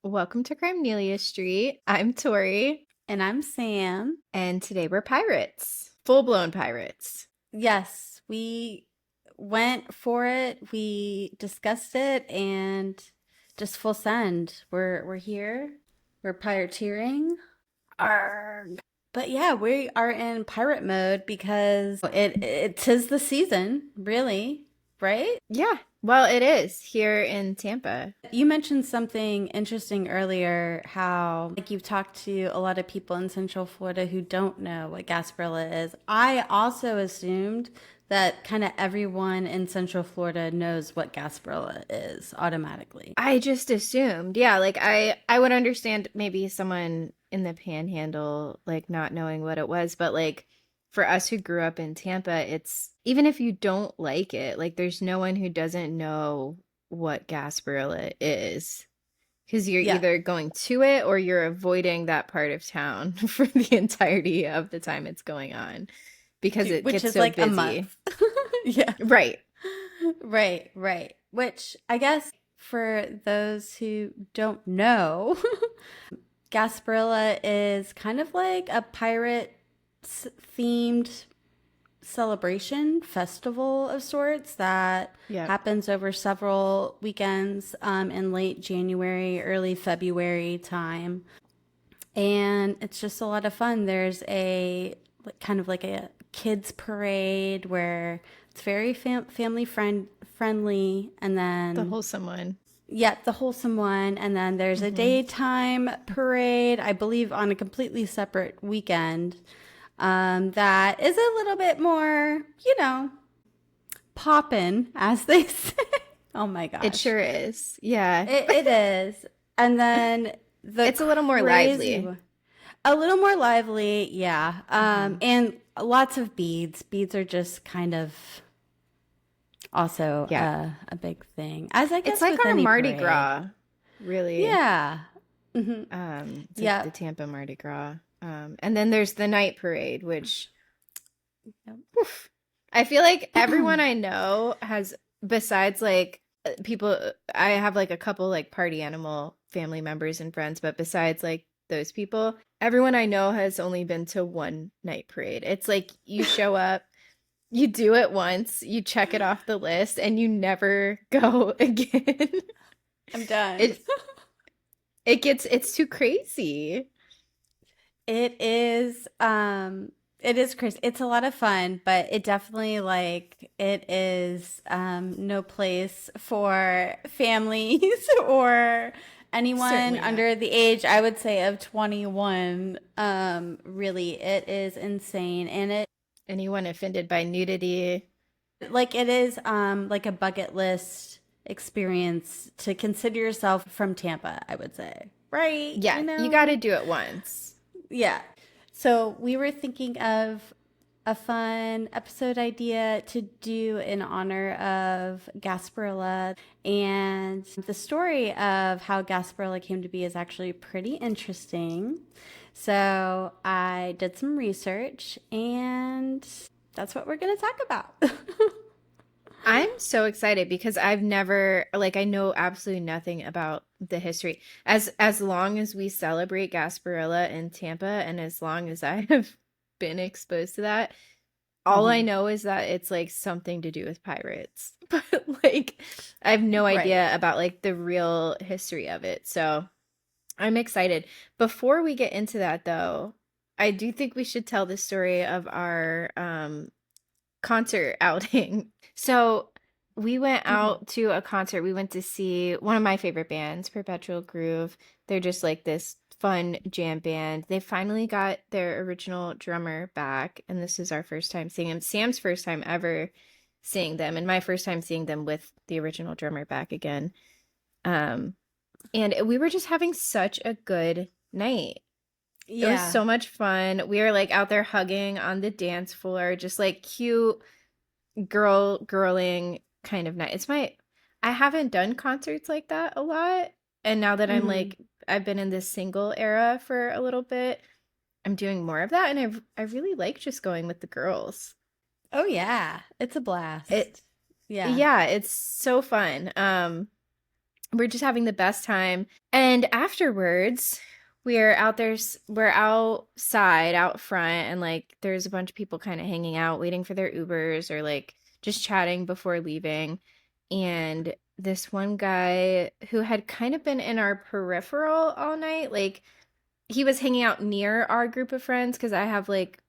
Welcome to Crimenelia Street. I'm Tori, And I'm Sam. and today we're pirates. Full-blown pirates. Yes, we went for it. We discussed it and just full send. We're here. We're pirateering. Arg. But yeah, we are in pirate mode because it tis the season, really, right? Yeah, well, it is here in Tampa. You mentioned something interesting earlier, how like you've talked to a lot of people in Central Florida who don't know what Gasparilla is. I also assumed that kind of everyone in Central Florida knows what Gasparilla is automatically. I just assumed, yeah, like I would understand maybe someone in the Panhandle like not knowing what it was, but like for us who grew up in Tampa, it's even if you don't like it, like there's no one who doesn't know what Gasparilla is. Because you're Yeah, either going to it or you're avoiding that part of town for the entirety of the time it's going on because it which gets is so like a busy. month. Yeah. Right. Right. Which I guess for those who don't know, Gasparilla is kind of like a pirate themed celebration festival of sorts that Yep. happens over several weekends in late January, early February time. And it's just a lot of fun. There's a kind of like a kids parade where it's very friendly, and The then wholesome one. yeah, the wholesome one, and then there's a Hmm. daytime parade, I believe, on a completely separate weekend. That is a little bit more, poppin', as they say. Oh my It gosh, sure is. Yeah. it is. And then the It's a little more crazy lively. one. A little more lively, yeah. Hmm. And lots of beads. Beads are just kind of also Yeah. a big thing, as I It's guess like with our any Mardi parade. Gras, really. Yeah. Hmm. It's like Yeah. the Tampa Mardi Gras. And then there's the night parade, which Yep. oof, I feel like everyone I know has, besides like people, I have like a couple like party animal family members and friends, but besides like those people, everyone I know has only been to one night parade. It's like you show up, you do it once, you check it off the list, and you never go again. I'm done. It it's too crazy. It is it is crazy. It's a lot of fun, but it definitely like it is no place for families or anyone Certainly not. under the age, I would say, of 21. Really, it is insane, and it Anyone offended by nudity? like it is like a bucket list experience to consider yourself from Tampa, I would say. Right? Yeah, You you got to know? do it once. Yeah. So we were thinking of a fun episode idea to do in honor of Gasparilla. And the story of how Gasparilla came to be is actually pretty interesting. So I did some research, and that's what we're going to talk about. I'm so excited because I've never like I know absolutely nothing about the history. As long as we celebrate Gasparilla in Tampa and as long as I have been exposed to that, all I Hmm. know is that it's like something to do with pirates. But like I have no Right. idea about like the real history of it. So I'm excited. Before we get into that though, I do think we should tell the story of our concert outing. So we went Hmm. out to a concert. We went to see one of my favorite bands, Perpetual Groove. They're just like this fun jam band. They finally got their original drummer back, and this is our first time seeing him. Sam's first time ever seeing them, and my first time seeing them with the original drummer back again. Um, and we were just having such a good night. It was Yeah. so much fun. We were like out there hugging on the dance floor, just like cute girling kind of night. I haven't done concerts like that a lot. And now that I'm Hmm. like I've been in this single era for a little bit, I'm doing more of that and I really like just going with the girls. Oh, yeah. It's a It blast. Yeah. yeah, it's so fun. we're just having the best time. And afterwards, we're outside out front, and like there's a bunch of people kind of hanging out waiting for their Ubers or like just chatting before leaving. And this one guy who had kind of been in our peripheral all night, like he was hanging out near our group of friends because I have like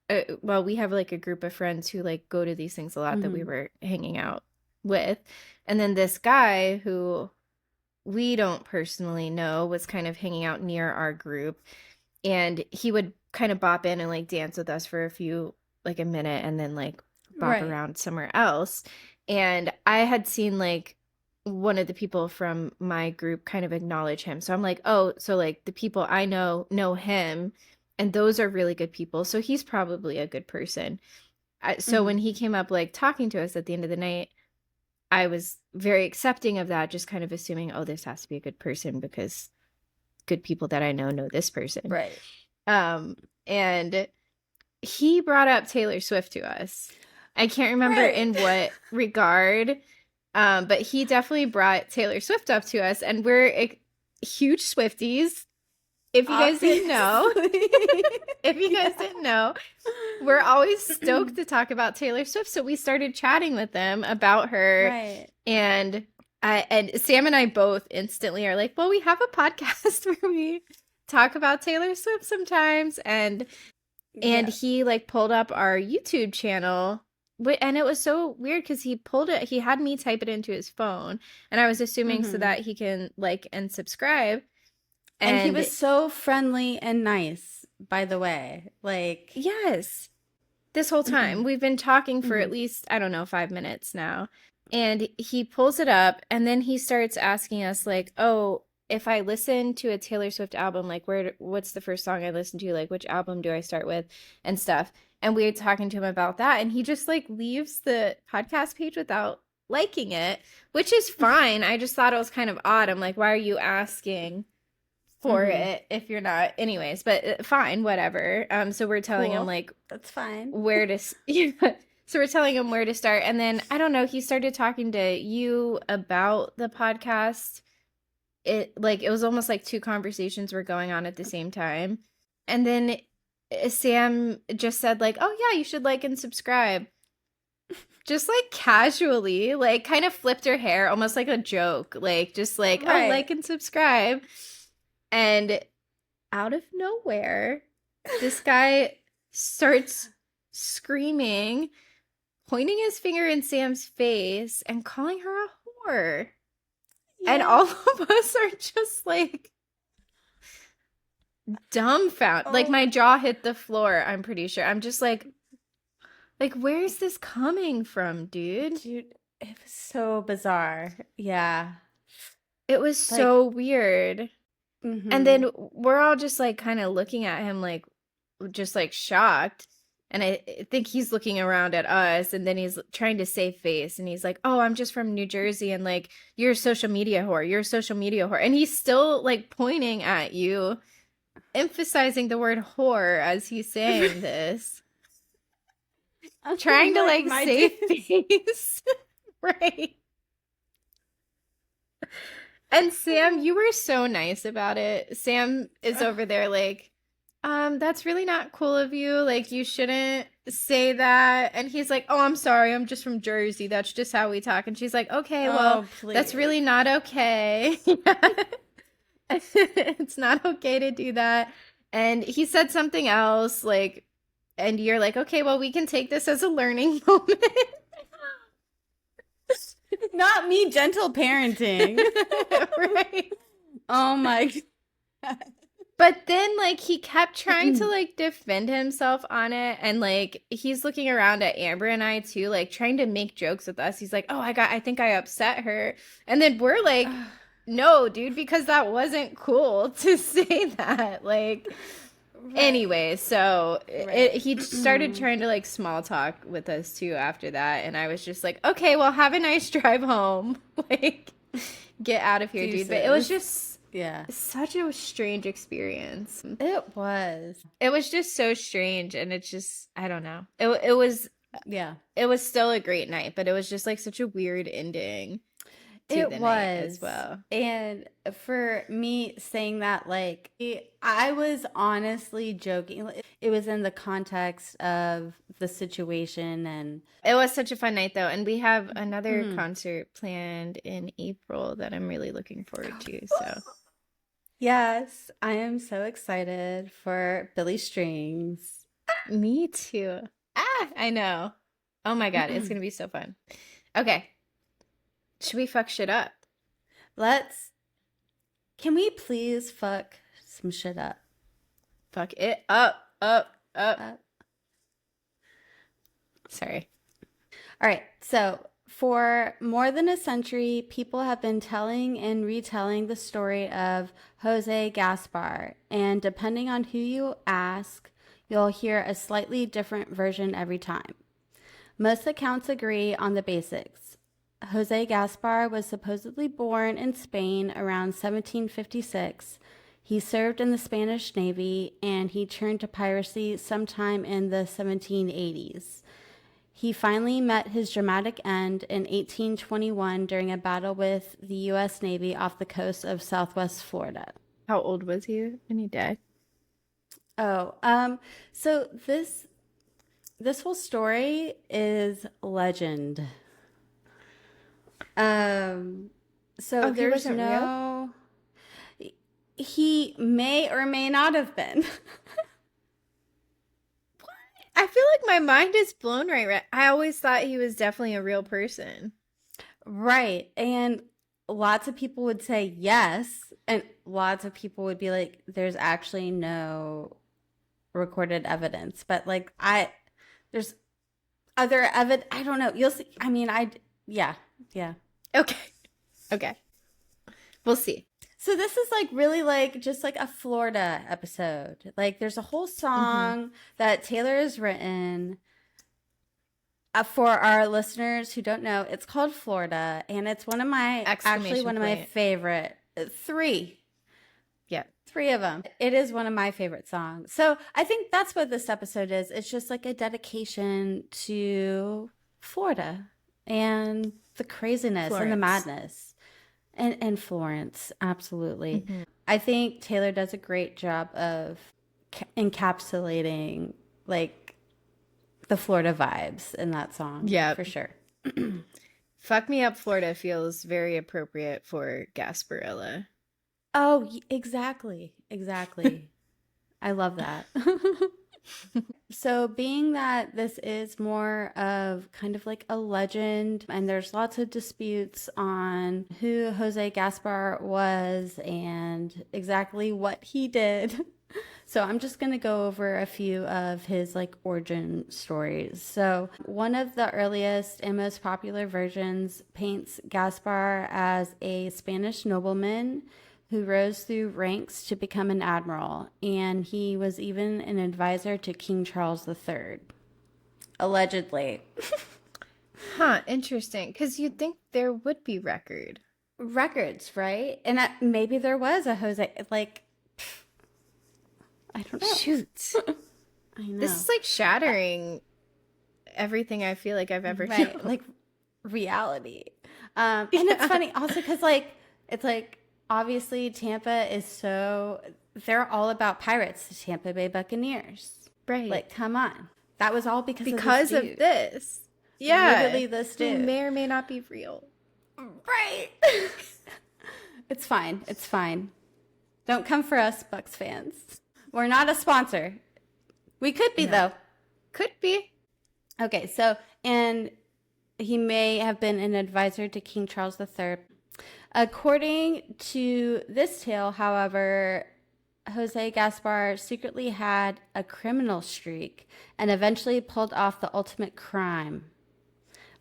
well, we have like a group of friends who like go to these things a lot that we Mm-hmm. were hanging out with. And then this guy who we don't personally know was kind of hanging out near our group, and he would kind of bop in and like dance with us for a few, like a minute, and then like bop Right. around somewhere else. And I had seen like one of the people from my group kind of acknowledge him, so I'm like, oh, so like the people I know him, and those are really good people, so he's probably a good person. So Mm-hmm. when he came up like talking to us at the end of the night, I was very accepting of that, just kind of assuming, oh, this has to be a good person because good people that I know this person. Right. Um, and he brought up Taylor Swift to us. I can't remember Right. in what regard, but he definitely brought Taylor Swift up to us, and we're huge Swifties. If you guys didn't know, Obviously. if you guys Yeah. didn't know, we're always stoked to talk about Taylor Swift. So we started chatting with them about her, Right. and Sam and I both instantly are like, well, we have a podcast where we talk about Taylor Swift sometimes, and Yeah. he like pulled up our YouTube channel. And it was so weird because he pulled it, he had me type it into his phone, and I was assuming so Mm-hmm. that he can like and subscribe. And he And was so friendly and nice, by the way. Like, yes, this whole mm-hmm. time we've been talking for Mm-hmm. at least, I don't know, 5 minutes now. And he pulls it up, and then he starts asking us like, oh, if I listen to a Taylor Swift album, like what's the first song I listen to, like which album do I start with, and stuff. And we were talking to him about that, and he just like leaves the podcast page without liking it, which is fine. I just thought it was kind of odd. I'm like, why are you asking for Mm-hmm. it if you're not, anyways? But fine, whatever. So we're telling him Cool. like That's fine. where to yeah. So we're telling him where to start, and then I don't know, he started talking to you about the podcast. It was almost like two conversations were going on at the same time. And then Sam just said like, oh yeah, you should like and subscribe, just like casually, like kind of flipped her hair almost like a joke, like just like, oh, like Right. and subscribe. And out of nowhere, this guy starts screaming, pointing his finger in Sam's face, and calling her a whore. And Yeah. all of us are just like dumbfounded. Like Oh, my jaw hit the floor, I'm pretty sure. I'm just like, where's this coming from, dude? dude, it was so bizarre. Yeah. It was Like, so weird. And mm-hmm. then we're all just like kind of looking at him like just like shocked. And I think he's looking around at us, and then he's trying to save face, and he's like, oh, I'm just from New Jersey, and like, you're a social media whore, you're a social media whore. And he's still like pointing at you, emphasizing the word whore as he's saying this, trying to Like like my save days. face. Right. And Sam, you were so nice about it. Sam is over there like, that's really not cool of you. Like, you shouldn't say that. And he's like, oh, I'm sorry. I'm just from Jersey. That's just how we talk. And she's like, okay, well, Oh, that's please. really not okay. It's not okay to do that. And he said something else, like, and you're like, okay, well, we can take this as a learning moment. Not me, gentle parenting. Right. Oh my God. But then like he kept trying to like defend himself on it, and like he's looking around at Amber and I too, like trying to make jokes with us. He's like, "Oh, I think I upset her." And then we're like, "No, dude, because that wasn't cool to say that." Like Right. anyway, so Right. he started trying to like small talk with us too after that, and I was just like, "Okay, well, have a nice drive home." Like get out of here, dude. But it was Deuces. just Yeah. such a strange experience. It was. It was just so strange, and it's just, I don't know. It was Yeah. it was still a great night, but it was just like such a weird ending. to It the night as was. well. And for me saying that, like, I was honestly joking. It was in the context of the situation. And It was such a fun night though, and we have another Mhm. concert planned in April that I'm really looking forward to. So Yes, I am so excited for Billy Strings. me too. I know. Oh my God, it's gonna be so fun. Okay, should we fuck shit up? Let's, can we please fuck some shit up? Fuck it up, up, up. Uh, Sorry. all right, so for more than a century, people have been telling and retelling the story of Jose Gaspar, and depending on who you ask, you'll hear a slightly different version every time. Most accounts agree on the basics. Jose Gaspar was supposedly born in Spain around 1756. He served in the Spanish Navy and he turned to piracy sometime in the 1780s. He finally met his dramatic end in 1821 during a battle with the U.S. Navy off the coast of Southwest Florida. How old was he when he died? So this whole story is legend. So Oh, he there's wasn't real? no. He may or may not have been. I feel like my mind is blown right. I always thought he was definitely a real person. Right. And lots of people would say yes. And lots of people would be like, there's actually no recorded evidence. But like, there's other evidence. I don't know. You'll see. I mean, yeah. Okay. Okay. We'll see. So this is like really like just like a Florida episode. Like there's a whole song that Taylor has written for our listeners who don't know. It's called Florida, and it's one of my actually one of my favorite three. Yeah. Three of them. It is one of my favorite songs. So I think that's what this episode is. It's just like a dedication to Florida and the craziness and the madness. And Florence, absolutely. I think Taylor does a great job of encapsulating like the Florida vibes in that song. Yeah, for sure. Fuck Me Up Florida feels very appropriate for Gasparilla. Oh, exactly. I love that. So being that this is more of kind of like a legend and there's lots of disputes on who Jose Gaspar was and exactly what he did. So I'm just going to go over a few of his like origin stories. So one of the earliest and most popular versions paints Gaspar as a Spanish nobleman who rose through ranks to become an admiral, and he was even an advisor to King Charles III. Allegedly. Huh, interesting. Because you'd think there would be records, right? And maybe there was a Jose, like, I don't know. Shoot. I know. This is like shattering everything I feel like I've ever known. Like reality. And it's funny also because like, it's like, obviously, Tampa is they're all about pirates, the Tampa Bay Buccaneers. Right. Like, come on. That was all because of this. Yeah. Literally this dude. Who may or may not be real. Right. It's fine. Don't come for us, Bucks fans. We're not a sponsor. We could be, though. Could be. Okay, so, and he may have been an advisor to King Charles III. According to this tale, however, Jose Gaspar secretly had a criminal streak and eventually pulled off the ultimate crime,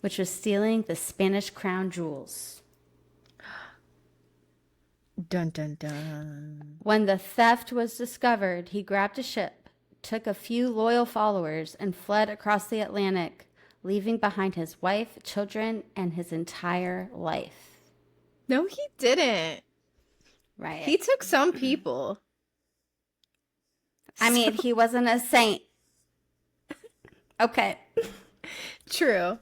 which was stealing the Spanish crown jewels. Dun, dun, dun. When the theft was discovered, he grabbed a ship, took a few loyal followers, and fled across the Atlantic, leaving behind his wife, children, and his entire life. No, he didn't. Right. He took some people. I mean, he wasn't a saint. Okay. True.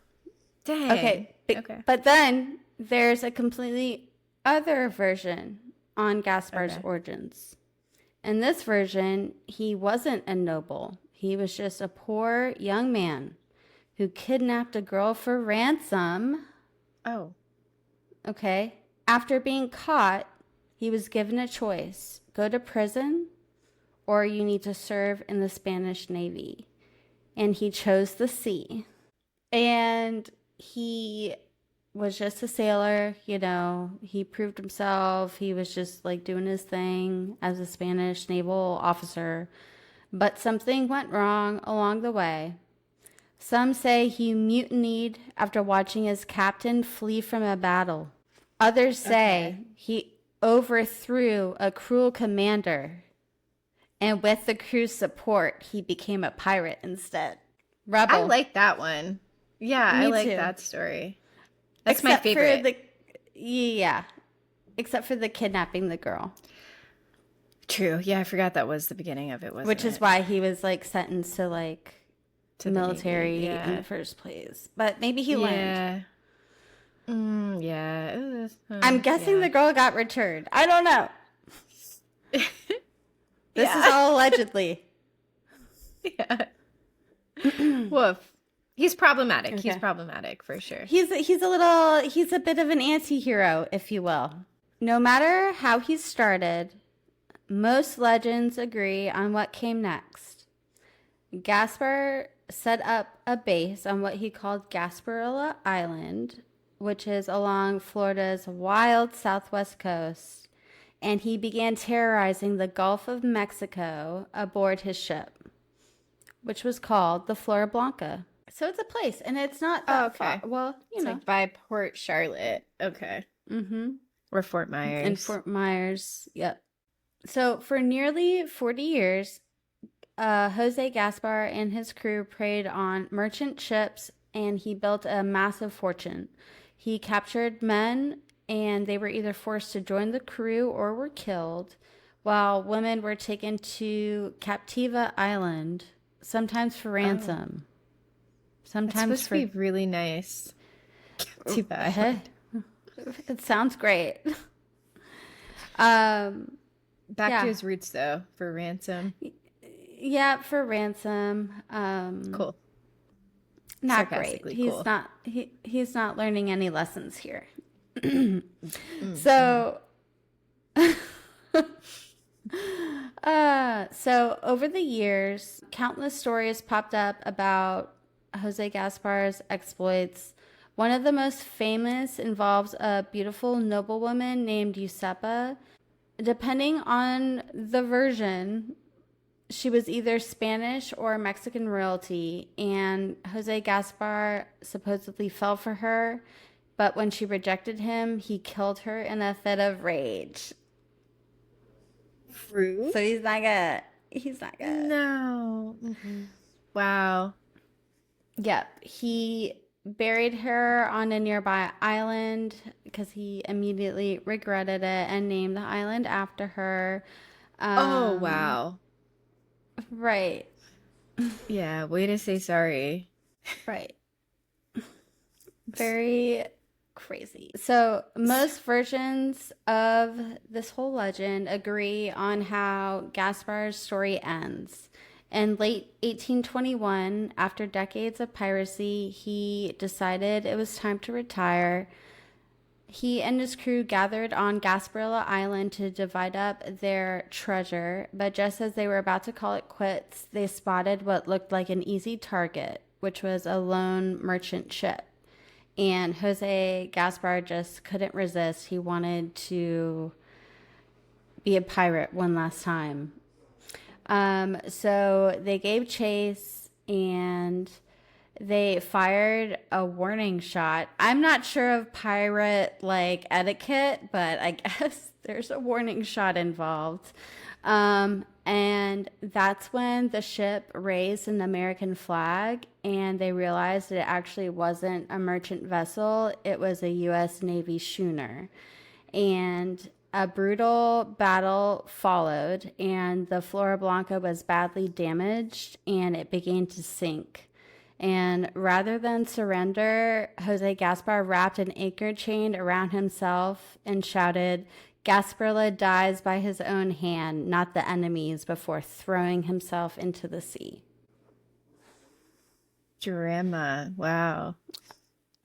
Dang. Okay. But then there's a completely other version on Gaspar's Okay. origins. In this version, he wasn't a noble. He was just a poor young man who kidnapped a girl for ransom. Oh. Okay. After being caught, he was given a choice: go to prison or you need to serve in the Spanish Navy. And he chose the sea. And he was just a sailor, you know, he proved himself. He was just like doing his thing as a Spanish naval officer. But something went wrong along the way. Some say he mutinied after watching his captain flee from a battle. Others say Okay. he overthrew a cruel commander, and with the crew's support, he became a pirate instead. I Rebel. like that one. Yeah, I Me like too. that story. That's my Except for favorite. the, yeah, except for the kidnapping the girl, True. Yeah, I forgot that was the beginning of it, wasn't which is it? why he was like sentenced to like To the Navy. military in the Yeah. first place. But maybe he learned. Yeah. Yeah. I'm guessing Yeah. the girl got returned. I don't know. This is Yeah. all allegedly. Yeah. Woof. He's problematic. He's Okay. problematic for sure. He's a bit of an anti-hero, if you will. No matter how he started, most legends agree on what came next. Gaspar set up a base on what he called Gasparilla Island, which is along Florida's wild southwest coast, and he began terrorizing the Gulf of Mexico aboard his ship, which was called the Flora Blanca. So it's a place, and it's not Oh, that far. okay. Well, you It's know. like by Port Charlotte. Okay. Mm-hmm. Or Fort In Myers. Fort Myers. Yep. So for nearly 40 years, Jose Gaspar and his crew preyed on merchant ships, and he built a massive fortune. He captured men, and they were either forced to join the crew or were killed, while women were taken to Captiva Island, sometimes for Oh. ransom, It's sometimes supposed to be for. really nice. Captiva Heh, Island. it sounds great. Um, Back to yeah, his roots though, for ransom. yeah, for ransom. Cool. Not great. Sarcastically cool. He's not learning any lessons here. Mm. So so over the years, countless stories popped up about Jose Gaspar's exploits. One of the most famous involves a beautiful noblewoman named Giuseppa. Depending on the version, she was either Spanish or Mexican royalty, and Jose Gaspar supposedly fell for her, but when she rejected him, he killed her in a fit of rage. Fruit? So he's not good. He's not good. No. Wow. Yep. He buried her on a nearby island because he immediately regretted it and named the island after her. Oh, Um, wow. right. Yeah, way to say sorry. Right. Very crazy. So, most versions of this whole legend agree on how Gaspar's story ends. In late 1821, after decades of piracy, he decided it was time to retire. He and his crew gathered on Gasparilla Island to divide up their treasure, but just as they were about to call it quits, they spotted what looked like an easy target, which was a lone merchant ship. And Jose Gaspar just couldn't resist. He wanted to be a pirate one last time. So they gave chase and they fired a warning shot. I'm not sure of pirate like etiquette, but I guess there's a warning shot involved. And that's when the ship raised an American flag and they realized it actually wasn't a merchant vessel, it was a U.S. Navy schooner. And a brutal battle followed, and the Flora Blanca was badly damaged and it began to sink. And rather than surrender, Jose Gaspar wrapped an anchor chain around himself and shouted, Gasparilla dies by his own hand, not the enemy's, before throwing himself into the sea. Drama. Wow.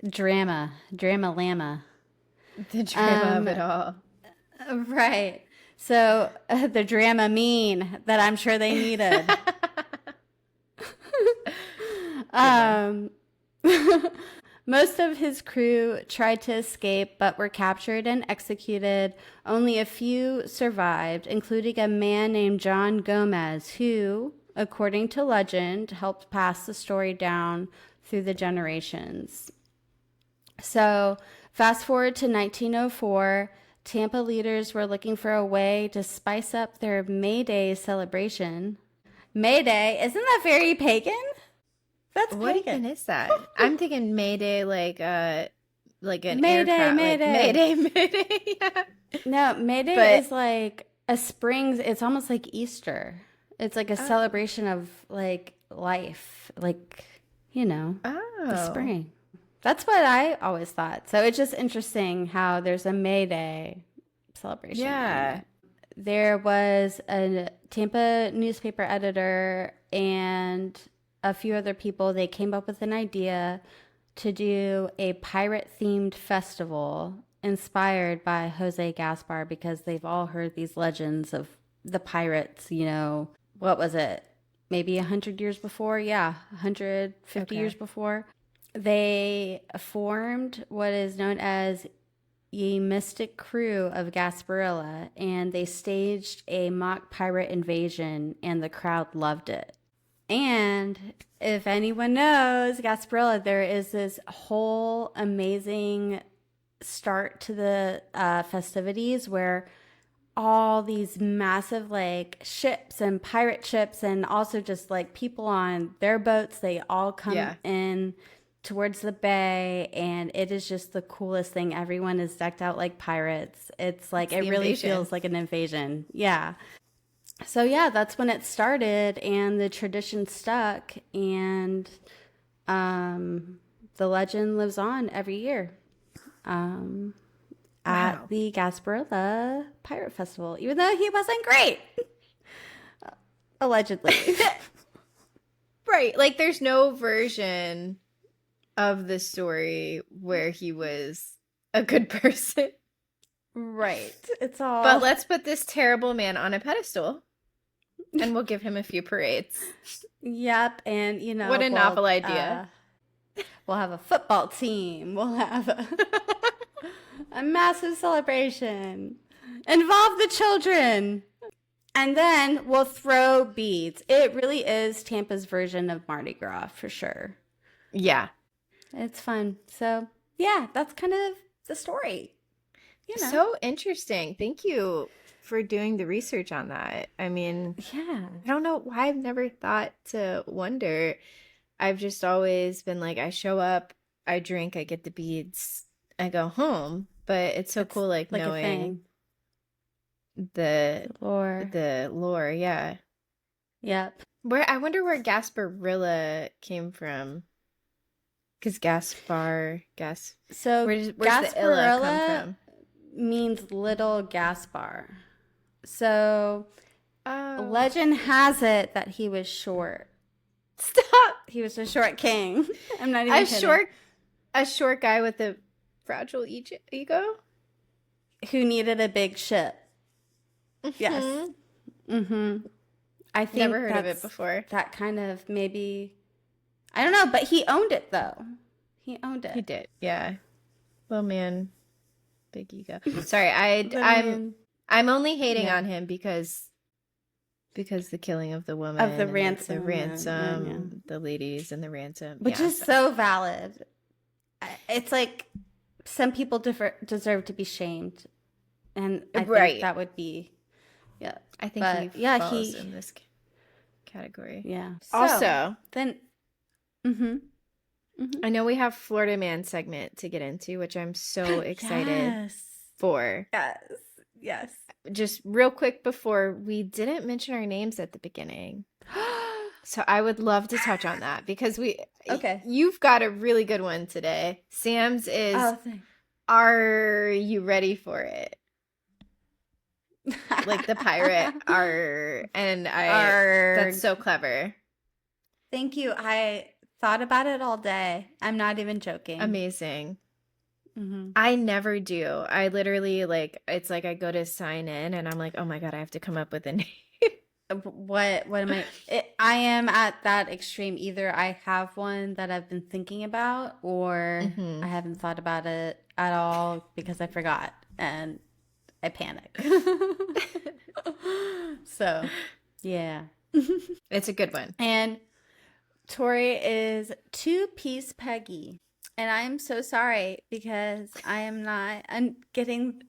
Drama llama. The drama of it all. Right. So the Dramamine that I'm sure they needed. Most of his crew tried to escape but were captured and executed. Only a few survived, including a man named John Gomez, who, according to legend, helped pass the story down through the generations. So, fast forward to 1904, Tampa leaders were looking for a way to spice up their May Day celebration. May Day, isn't that very pagan? That's What pagan. even is that? I'm thinking Mayday, like an Mayday, aircraft, Mayday. like Mayday. Yeah. No, May Day But is like a spring, it's almost like Easter. It's like a celebration of like life, like, the spring. That's what I always thought. So it's just interesting how there's a May Day celebration. Yeah. There was a Tampa newspaper editor and a few other people. They came up with an idea to do a pirate-themed festival inspired by Jose Gaspar, because they've all heard these legends of the pirates, what was it? Maybe 100 years before? Yeah, 150 years before. They formed what is known as Ye Mystic Crew of Gasparilla, and they staged a mock pirate invasion, and the crowd loved it. And if anyone knows Gasparilla, there is this whole amazing start to the festivities where all these massive like ships and pirate ships, and also just like people on their boats, they all come in towards the bay, and it is just the coolest thing. Everyone is decked out like pirates. It's like it really feels like an invasion. Yeah. So yeah, that's when it started, and the tradition stuck, and the legend lives on every year at the Gasparilla Pirate Festival, even though he wasn't great, allegedly. Right. Like there's no version of the story where he was a good person. Right. It's all. But let's put this terrible man on a pedestal. And we'll give him a few parades. Yep. And, what a novel idea. We'll have a football team. We'll have a massive celebration. Involve the children. And then we'll throw beads. It really is Tampa's version of Mardi Gras, for sure. Yeah. It's fun. So, yeah, that's kind of the story. So interesting. Thank you for doing the research on that. I mean, yeah, I don't know why I've never thought to wonder. I've just always been like, I show up, I drink, I get the beads, I go home. But it's so cool, like knowing the lore. Yeah. Yep. I wonder where Gasparilla came from. Because Gaspar, So where's the illa come from? Means little Gaspar. So legend has it that he was short. Stop. He was a short king. I'm not even kidding. A short guy with a fragile ego who needed a big ship. Mm-hmm. Yes. Mm-hmm. I think never heard of it before. That kind of maybe, I don't know, but he owned it though. He owned it. He did. Yeah. Well, man, big ego. Sorry, I'm only hating on him because the killing of the woman, of the ransom, the ladies and the ransom, which is so valid. It's like some people deserve to be shamed, and I think that would be, I think he falls in this category. Yeah. Also, then, I know we have Florida Man segment to get into, which I'm so excited for. Yes. Just real quick before, we didn't mention our names at the beginning. So I would love to touch on that because Okay. you've got a really good one today. Sam's is, Oh, thanks. are you ready for it? Like the pirate, and that's Arg. so clever. Thank you. I thought about it all day. I'm not even joking. Amazing. Hmm. I never do. I literally it's like I go to sign in and I'm like, oh my God, I have to come up with a name. What am I am at that extreme. Either I have one that I've been thinking about, or Hmm. I haven't thought about it at all because I forgot and I panic. So, yeah. It's a good one. And Tori is two-piece Peggy. And I'm so sorry because I am not getting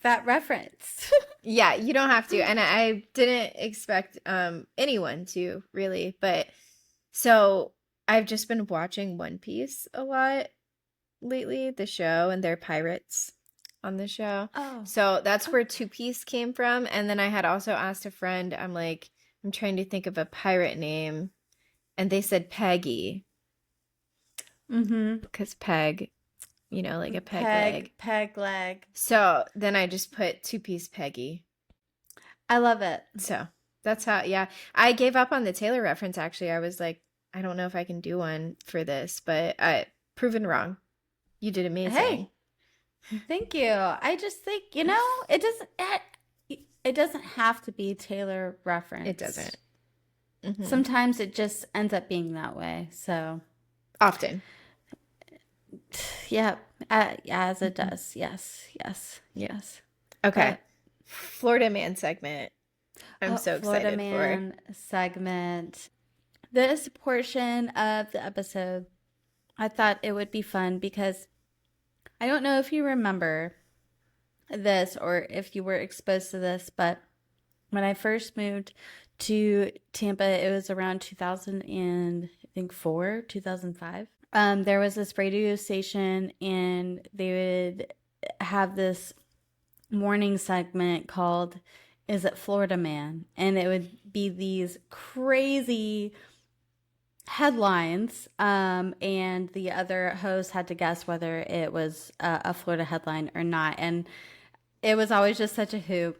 that reference. Yeah, you don't have to. And I didn't expect anyone to really, but so I've just been watching One Piece a lot lately, the show, and they're pirates on the show. Oh. So that's where Two Piece came from. And then I had also asked a friend, I'm like, I'm trying to think of a pirate name, and they said Peggy Mm-hmm. because peg, like a peg leg. Peg leg. So then I just put Two Piece Peggy. I love it. So that's how, yeah. I gave up on the Taylor reference, actually. I was like, I don't know if I can do one for this, but proven wrong. You did amazing. Hey, thank you. I just think, it doesn't have to be Taylor reference. It doesn't. Mhm. Sometimes it just ends up being that way. So, Often. yeah, as it does. Yes. Yes. Okay. But Florida Man segment. I'm so Florida excited for. Man segment. This portion of the episode, I thought it would be fun because I don't know if you remember this or if you were exposed to this, but when I first moved to Tampa, it was around 2004, 2005. There was this radio station and they would have this morning segment called Is It Florida Man? And it would be these crazy headlines, and the other host had to guess whether it was a Florida headline or not. And it was always just such a hoot.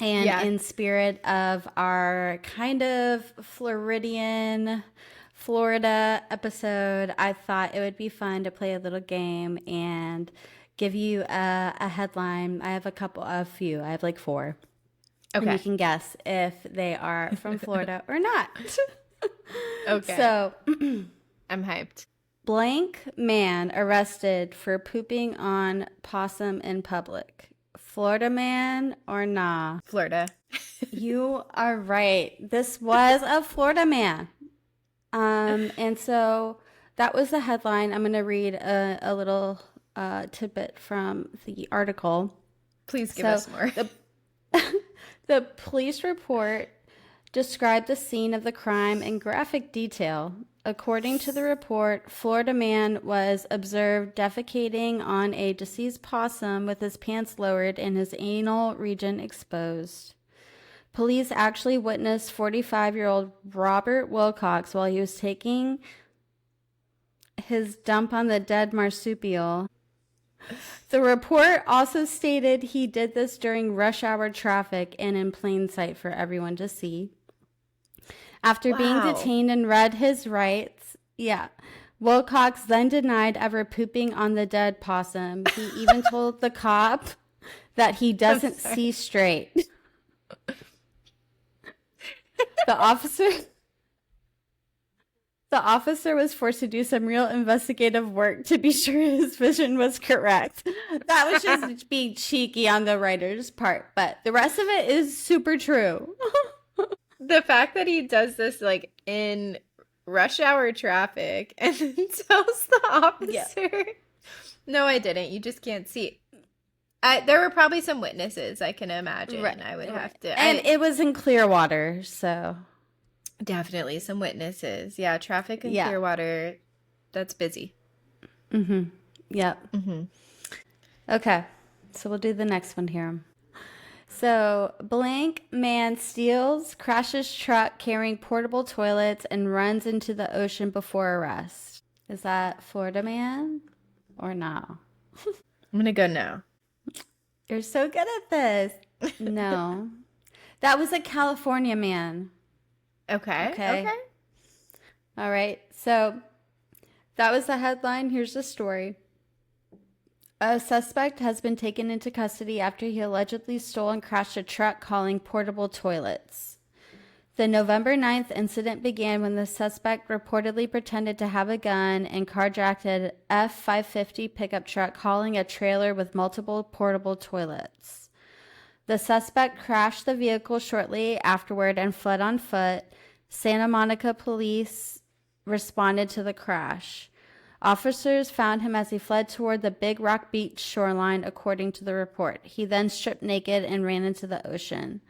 And Yeah. in spirit of our kind of Floridian Florida episode, I thought it would be fun to play a little game and give you a headline. I have a few. I have like 4. And you Okay. can guess if they are from Florida or not. Okay. So, I'm hyped. blank man arrested for pooping on possum in public. Florida man or nah? Florida. You are right. This was a Florida man. And so that was the headline. I'm going to read a little tidbit from the article. Please give So us more. the police report described the scene of the crime in graphic detail. According to the report, Florida man was observed defecating on a deceased possum with his pants lowered and his anal region exposed. Police actually witnessed 45-year-old Robert Wilcox while he was taking his dump on the dead marsupial. The report also stated he did this during rush hour traffic and in plain sight for everyone to see. After being Wow. detained and read his rights, Wilcox then denied ever pooping on the dead possum. He even told the cop that he doesn't sorry. see straight. The officer was forced to do some real investigative work to be sure his vision was correct. That was just being cheeky on the writer's part, but the rest of it is super true. The fact that he does this like in rush hour traffic and then tells the officer, no, I didn't. You just can't see. There were probably some witnesses, I can imagine. Right, I would right. have to. And it was in Clearwater, so. Definitely some witnesses. Yeah, traffic in Yeah. Clearwater, that's busy. Mm-hmm. Yep. Mm-hmm. Okay, so we'll do the next one here. So, blank man steals, crashes truck carrying portable toilets, and runs into the ocean before arrest. Is that Florida man or no? I'm gonna go no. You're so good at this. No. That was a California man. Okay, Okay. okay. All right. So, that was the headline. Here's the story. A suspect has been taken into custody after he allegedly stole and crashed a truck hauling portable toilets. The November 9th incident began when the suspect reportedly pretended to have a gun and carjacked an F-550 pickup truck hauling a trailer with multiple portable toilets. The suspect crashed the vehicle shortly afterward and fled on foot. Santa Monica police responded to the crash. Officers found him as he fled toward the Big Rock Beach shoreline, according to the report. He then stripped naked and ran into the ocean.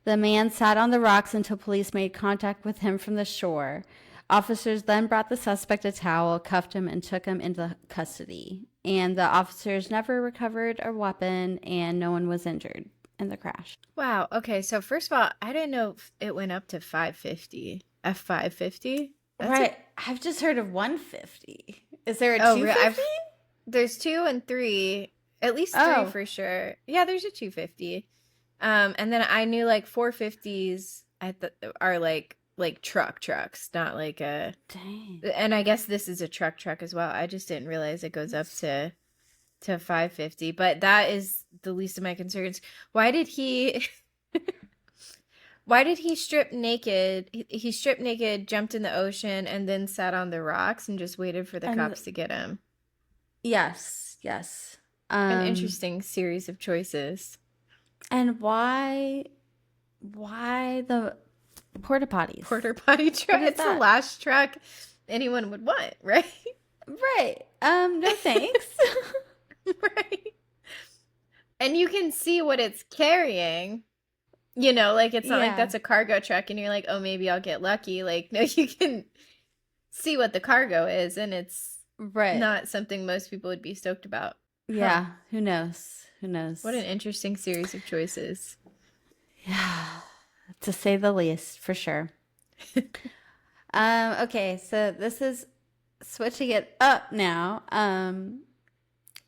The man sat on the rocks until police made contact with him from the shore. Officers then brought the suspect a towel, cuffed him, and took him into custody. And the officers never recovered a weapon, and no one was injured in the crash. Wow. Okay. So first of all, I didn't know if it went up to 550. F550. Right. I've just heard of 150. Is there a Oh, 250? there's 2 and 3. At least 3 for sure. Yeah, there's a 250. And then I knew like 450s are like trucks, not like a. Dang. And I guess this is a truck as well. I just didn't realize it goes up to 550. But that is the least of my concerns. Why did he? Why did he strip naked? He stripped naked, jumped in the ocean, and then sat on the rocks and just waited for the cops to get him. Yes, yes. An interesting series of choices. And why the porta potties? Porta potty truck. It's the last truck anyone would want, right? Right. No thanks. Right. And you can see what it's carrying. You know, like it's not like that's a cargo truck and you're like, oh, maybe I'll get lucky. Like, no, you can see what the cargo is, and it's not something most people would be stoked about. Yeah. Huh. Who knows? Who knows? What an interesting series of choices. Yeah. To say the least, for sure. Okay, so this is switching it up now.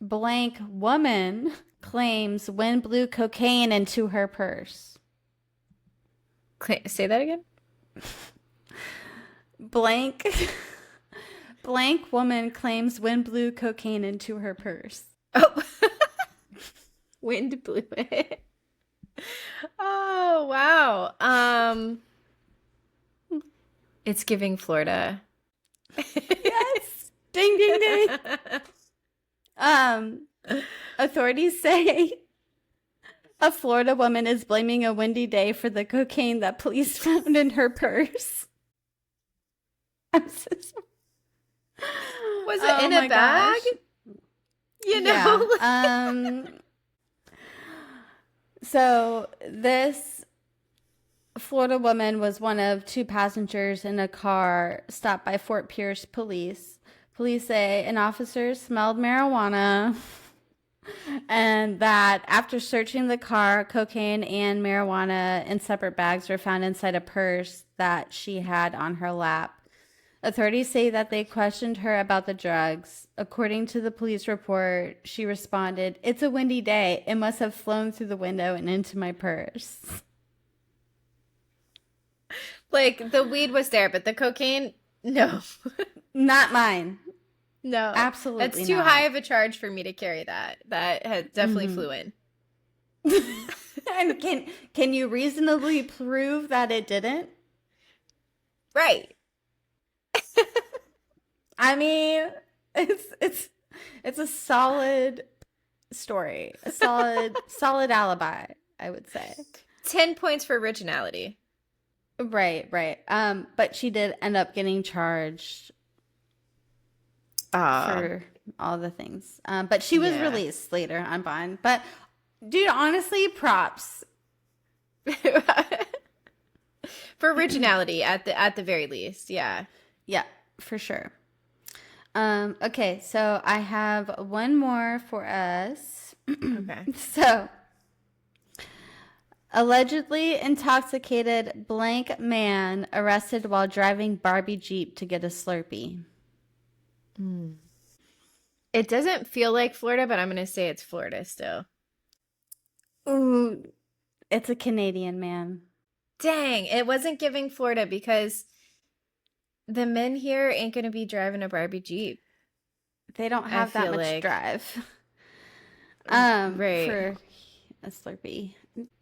Blank woman claims wind blew cocaine into her purse. Say that again. Blank woman claims wind blew cocaine into her purse. Oh, wind blew it. Oh, wow. It's giving Florida. Yes. Ding, ding, ding. Authorities say a Florida woman is blaming a windy day for the cocaine that police found in her purse. I'm so sorry. Was it in a bag? Gosh. You know? Yeah. So this Florida woman was one of 2 passengers in a car stopped by Fort Pierce police. Police say an officer smelled marijuana and that after searching the car, cocaine and marijuana in separate bags were found inside a purse that she had on her lap. Authorities say that they questioned her about the drugs. According to the police report, she responded, "It's a windy day. It must have flown through the window and into my purse." Like, the weed was there, but the cocaine, no. Not mine. No. Absolutely That's too high of a charge for me to carry that. That had definitely flew in. And can you reasonably prove that it didn't? Right. I mean, it's a solid story, a solid alibi, I would say. 10 points for originality. Right. But she did end up getting charged for all the things. But she was released later on bond. But dude, honestly, props for originality at the very least. Yeah, for sure. Okay, so I have one more for us. Okay. So Allegedly intoxicated blank man arrested while driving Barbie Jeep to get a Slurpee. Hmm. It doesn't feel like Florida, but I'm going to say it's Florida still. Ooh, it's a Canadian man. Dang, it wasn't giving Florida because the men here ain't going to be driving a Barbie Jeep. They don't I have that feel much like. drive. Right. For a Slurpee.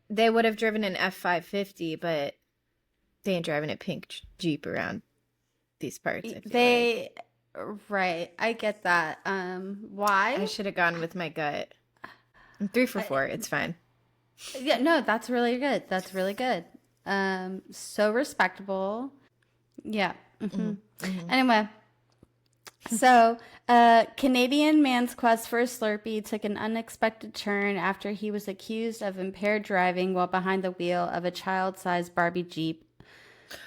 They would have driven an F550, but they ain't driving a pink Jeep around these parts, I feel like. Right. I get that. I Why? should have gone with my gut. I'm 3 for I, 4. It's fine. yeah, no, that's really good. That's really good. So respectable. Yeah. Hmm. Anyway, so a Canadian man's quest for a Slurpee took an unexpected turn after he was accused of impaired driving while behind the wheel of a child-sized Barbie Jeep.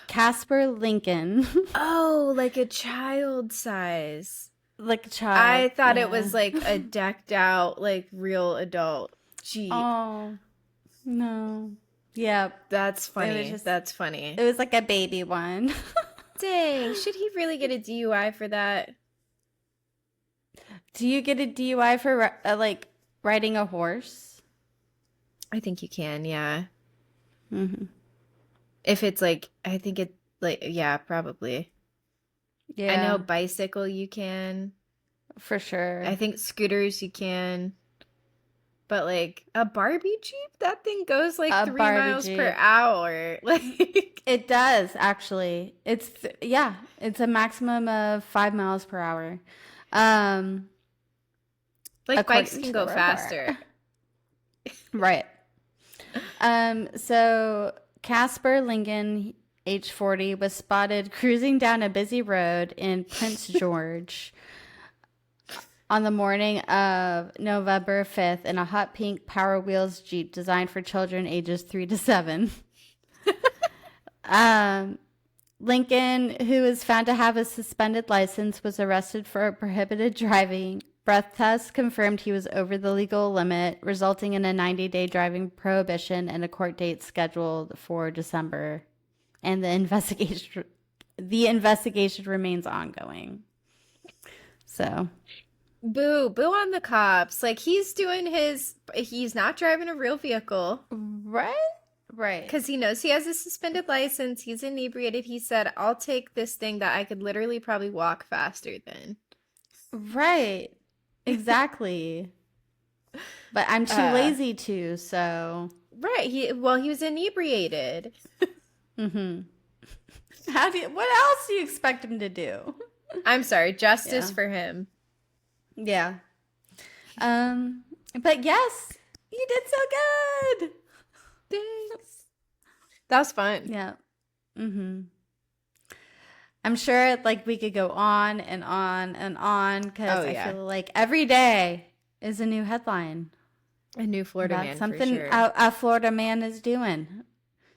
Casper Lincoln, Oh, like a child size. like a child. I thought it Yeah. was like a decked out, like real adult Jeep. Oh, no. Yeah. That's It was funny. just, That's funny. it was like a baby one. Dang, should he really get a DUI for that? Do you get a DUI for like riding a horse? I think you can, yeah. Mm-hmm. If it's like, I think it, like, yeah, probably. I know Yeah, bicycle you can. for I sure. think scooters you can. But like a Barbie Jeep, that thing goes like A 3 Barbie miles per Jeep. hour. Like, It does actually. Yeah, it's a maximum of 5 miles per hour. Um, like bikes according can to the go report. faster. Right. So Casper Lincoln, age 40, was spotted cruising down a busy road in Prince George on the morning of November 5th in a hot pink Power Wheels Jeep designed for children ages 3 to 7. Lincoln, who was found to have a suspended license, was arrested for prohibited driving. Breath tests confirmed he was over the legal limit, resulting in a 90-day driving prohibition and a court date scheduled for December. And the investigation remains ongoing. So, Boo, boo on the cops. Like he's not driving a real vehicle right? Right. because he knows he has a suspended license. He's inebriated. He said, I'll take this thing that I could literally probably walk faster than. Right. Exactly. But I'm too Uh, lazy to, so. right. He was inebriated. Mm-hmm. What else do you expect him to do? I'm sorry, justice Yeah. for him. Yeah. But yes, you did so good. Thanks. That was fun. Yeah. Mm-hmm. I'm sure like we could go on and on and on because Oh, I yeah. feel like every day is a new headline A new Florida about man for something sure. a Florida man is doing.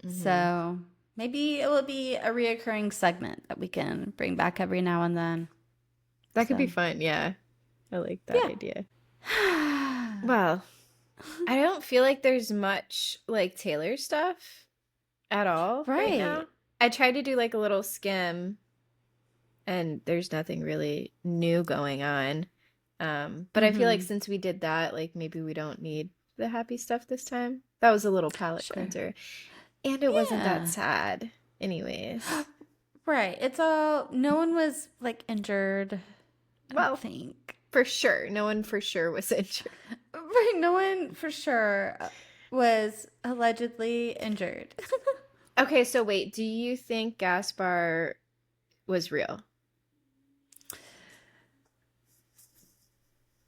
Mhm. So maybe it will be a reoccurring segment that we can bring back every now and then. That could be So. fun. Yeah. I like that Yeah. idea. Well, I don't feel like there's much like Taylor stuff at all right now. Right. I tried to do like a little skim and there's nothing really new going on. But I feel like Mm-hmm. since we did that, like maybe we don't need the happy stuff this time. That was a little palate Sure. cleanser. And it wasn't that Yeah. sad. Anyways. Right. It's all, no one was like injured, I Well, don't think. for sure. No one for sure was injured. Right. No one for sure was allegedly injured. Okay, so wait, do you think Gaspar was real?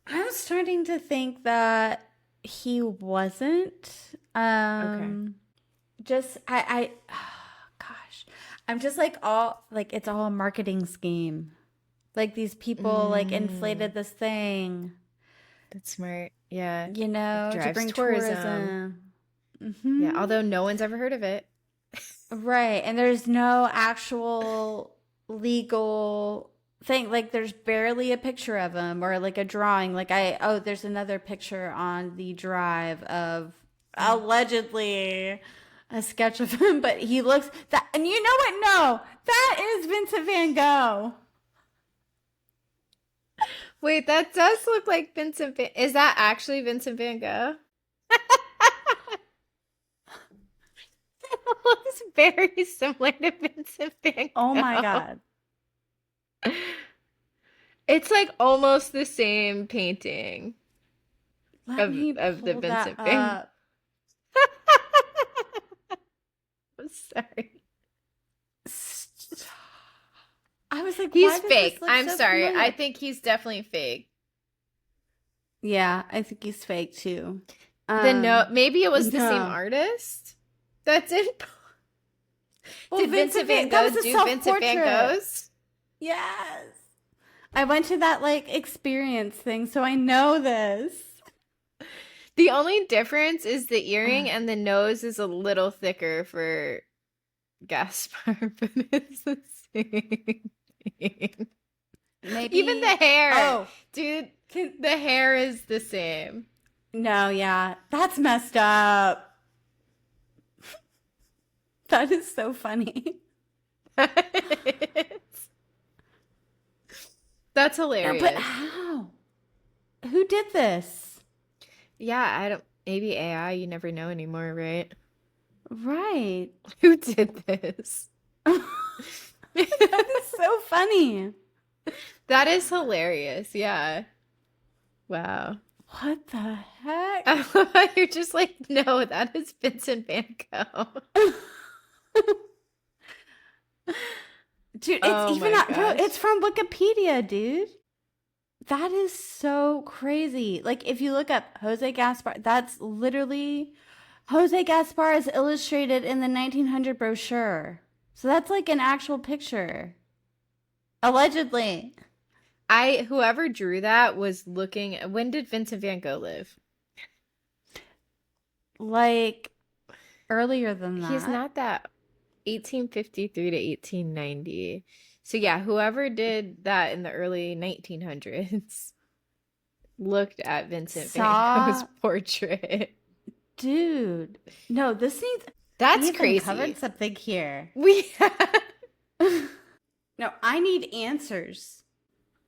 I'm starting to think that he wasn't. Just, gosh, I'm just like it's all a marketing scheme. Like these people like inflated this thing, That's smart. Yeah. you know, to Drives bring tourism. tourism. Yeah, although no one's ever heard of it. Right. And there's no actual legal thing. Like there's barely a picture of him or like a drawing. Like there's another picture on the drive of allegedly a sketch of him, but he looks that, and you know what? No, that is Vincent Van Gogh. Wait, that does look like Vincent Van. Is that actually Vincent Van Gogh? It looks very similar to Vincent Van Oh my Gogh. God. It's like almost the same painting Let of me the pull that Vincent Van. up. I'm sorry. I was like, He's why does fake. this look I'm so sorry. I familiar? think he's definitely fake. Yeah, I think he's fake too. The no, maybe it was the same No. artist. That's it. Well, Did Vincent Van That Gogh was a do Vincent Van self-portrait. Goghs? Yes. I went to that like experience thing, so I know this. The only difference is the earring and the nose is a little thicker for Gaspar, but it's the same thing. Even the Maybe. hair, Oh, dude, the hair is the same. no, yeah. That's messed up. That is so funny. That's No, but hilarious. how? Who did this? Yeah, I don't, maybe AI, you never know anymore, right? Right. Who did this? That is so funny. That is hilarious. Yeah. Wow. What the heck? You're just like, no, that is Vincent Van Gogh. Dude, it's Oh even my not, bro, gosh. it's from Wikipedia, dude. That is so crazy. Like, if you look up Jose Gaspar, that's literally Jose Gaspar is illustrated in the 1900 brochure. So that's like an actual picture. Allegedly. Whoever drew that was looking, when did Vincent Van Gogh live? Like, earlier than He's that. not that 1853 to 1890. So yeah, whoever did that in the early 1900s looked at Vincent Van Gogh's Saw, portrait. dude. No, this needs, we That's have uncovered crazy. something here. We No, I need answers.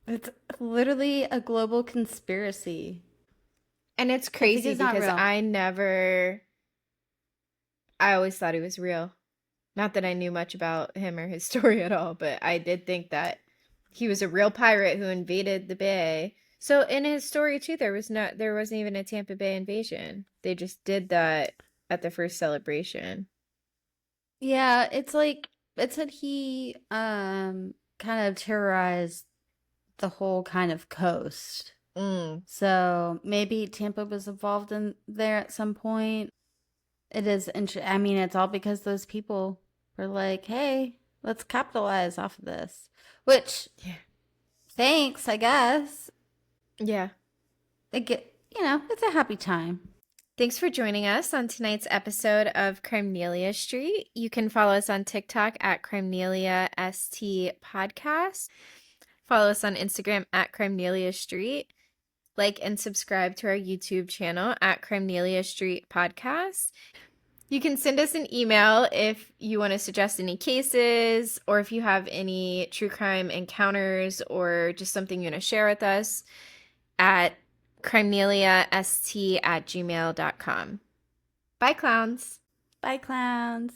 It's literally a global conspiracy. and it's I think crazy it's not because real. I always thought he was real. Not that I knew much about him or his story at all, but I did think that he was a real pirate who invaded the bay. So in his story too, there wasn't even a Tampa Bay invasion. They just did that at the first celebration. Yeah, it's like it said he kind of terrorized the whole kind of coast. Mm. So maybe Tampa was involved in there at some point. It is I mean, it's all because those people were like, "Hey, let's capitalize off of this." Which, Yeah. thanks, I guess. Yeah. It's a happy time. Thanks for joining us on tonight's episode of Crimenelia Street. You can follow us on TikTok at Crimenelia ST Podcast. Follow us on Instagram at Crimenelia Street. Like and subscribe to our YouTube channel at Crimenelia Street Podcast. You can send us an email if you want to suggest any cases or if you have any true crime encounters or just something you want to share with us at crimeneliast@gmail.com. Bye, clowns. Bye, clowns.